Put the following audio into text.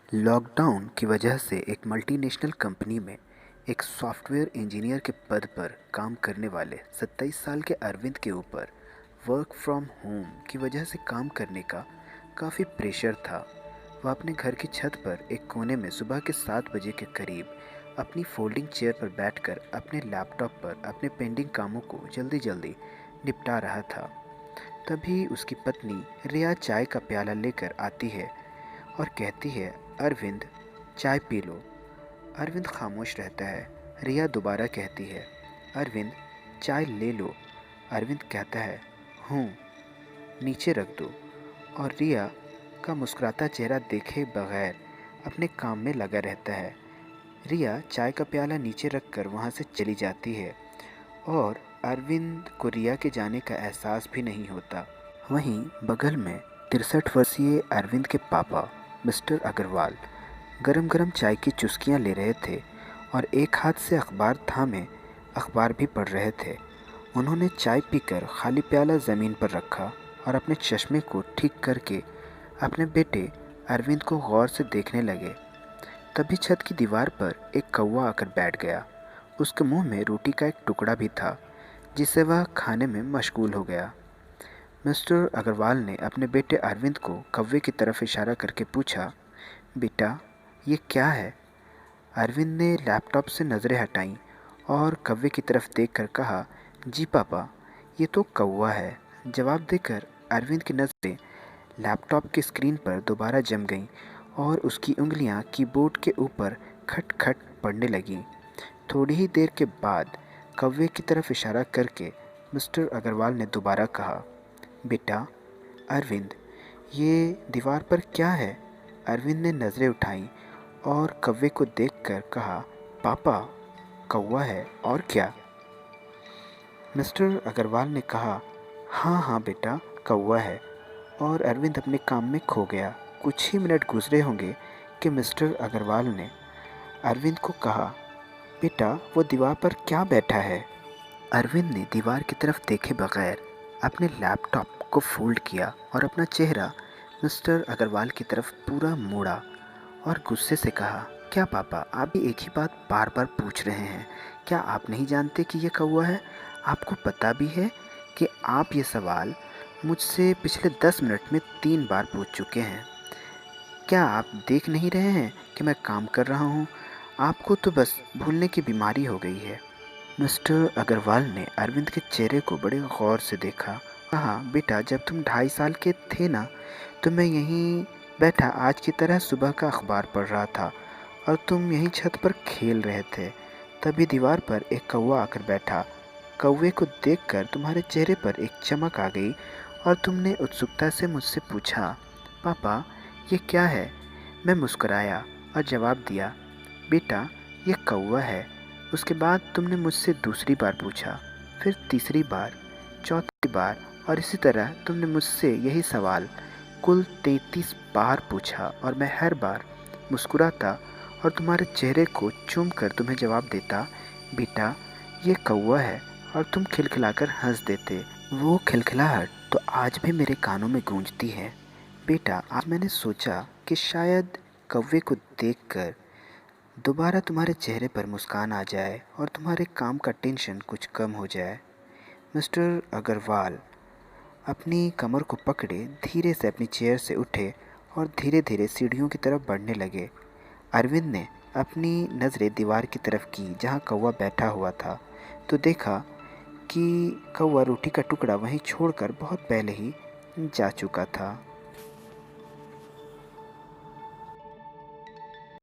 Lockdown की वजह से एक मल्टीनेशनल कंपनी में एक सॉफ्टवेयर इंजीनियर के पद पर काम करने वाले 27 साल के अरविंद के ऊपर वर्क फ्रॉम होम की वजह से काम करने का काफ़ी प्रेशर था। वह अपने घर की छत पर एक कोने में सुबह के 7 बजे के करीब अपनी फोल्डिंग चेयर पर बैठकर अपने लैपटॉप पर अपने पेंडिंग कामों को जल्दी जल्दी निपटा रहा था। तभी उसकी पत्नी रिया चाय का प्याला लेकर आती है और कहती है, अरविंद, चाय पी लो। अरविंद खामोश रहता है। रिया दोबारा कहती है, अरविंद, चाय ले लो। अरविंद कहता है, हूँ, नीचे रख दो। और रिया का मुस्कुराता चेहरा देखे बगैर अपने काम में लगा रहता है। रिया चाय का प्याला नीचे रखकर वहाँ से चली जाती है और अरविंद को रिया के जाने का एहसास भी नहीं होता। वहीं बगल में 63 वर्षीय अरविंद के पापा मिस्टर अग्रवाल गरम गरम चाय की चुस्कियां ले रहे थे और एक हाथ से अखबार थामे अखबार भी पढ़ रहे थे। उन्होंने चाय पीकर खाली प्याला ज़मीन पर रखा और अपने चश्मे को ठीक करके अपने बेटे अरविंद को गौर से देखने लगे। तभी छत की दीवार पर एक कौवा आकर बैठ गया। उसके मुंह में रोटी का एक टुकड़ा भी था जिसे वह खाने में मशगूल हो गया। मिस्टर अग्रवाल ने अपने बेटे अरविंद को कौवे की तरफ इशारा करके पूछा, बेटा, ये क्या है? अरविंद ने लैपटॉप से नज़रें हटाईं और कौवे की तरफ देखकर कहा, जी पापा, ये तो कौवा है। जवाब देकर अरविंद की नज़रें लैपटॉप की स्क्रीन पर दोबारा जम गईं और उसकी उंगलियां कीबोर्ड के ऊपर खट खट पड़ने लगीं। थोड़ी ही देर के बाद कौवे की तरफ इशारा करके मिस्टर अग्रवाल ने दोबारा कहा, बेटा, अरविंद, ये दीवार पर क्या है? अरविंद ने नज़रें उठाईं और कौवे को देखकर कहा, पापा, कौवा है और क्या? मिस्टर अग्रवाल ने कहा, हाँ हाँ बेटा, कौवा है। और अरविंद अपने काम में खो गया। कुछ ही मिनट गुजरे होंगे कि मिस्टर अग्रवाल ने अरविंद को कहा, बेटा, वो दीवार पर क्या बैठा है? अरविंद ने दीवार की तरफ देखे बगैर अपने लैपटॉप को फोल्ड किया और अपना चेहरा मिस्टर अग्रवाल की तरफ पूरा मोड़ा और गुस्से से कहा, क्या पापा, आप भी एक ही बात बार बार पूछ रहे हैं? क्या आप नहीं जानते कि यह कौवा है? आपको पता भी है कि आप ये सवाल मुझसे पिछले 10 मिनट में 3 बार पूछ चुके हैं। क्या आप देख नहीं रहे हैं कि मैं काम कर रहा हूँ? आपको तो बस भूलने की बीमारी हो गई है। मिस्टर अग्रवाल ने अरविंद के चेहरे को बड़े गौर से देखा। कहा, बेटा, जब तुम 2.5 साल के थे ना, तो मैं यहीं बैठा आज की तरह सुबह का अखबार पढ़ रहा था और तुम यहीं छत पर खेल रहे थे। तभी दीवार पर एक कौवा आकर बैठा। कौवे को देखकर तुम्हारे चेहरे पर एक चमक आ गई और तुमने उत्सुकता से मुझसे पूछा, पापा, ये क्या है? मैं मुस्कुराया और जवाब दिया, बेटा, ये कौवा है। उसके बाद तुमने मुझसे दूसरी बार पूछा, फिर तीसरी बार, चौथी बार और इसी तरह तुमने मुझसे यही सवाल कुल 33 बार पूछा और मैं हर बार मुस्कुराता और तुम्हारे चेहरे को चूम कर तुम्हें जवाब देता, बेटा, ये कौवा है, और तुम खिलखिलाकर हंस देते। वो खिलखिलाहट तो आज भी मेरे कानों में गूंजती है। बेटा, आज मैंने सोचा कि शायद कौवे को देखकर दोबारा तुम्हारे चेहरे पर मुस्कान आ जाए और तुम्हारे काम का टेंशन कुछ कम हो जाए। मिस्टर अग्रवाल अपनी कमर को पकड़े धीरे से अपनी चेयर से उठे और धीरे धीरे सीढ़ियों की तरफ बढ़ने लगे। अरविंद ने अपनी नज़रें दीवार की तरफ की जहाँ कौवा बैठा हुआ था, तो देखा कि कौवा रोटी का टुकड़ा वहीं छोड़कर बहुत पहले ही जा चुका था।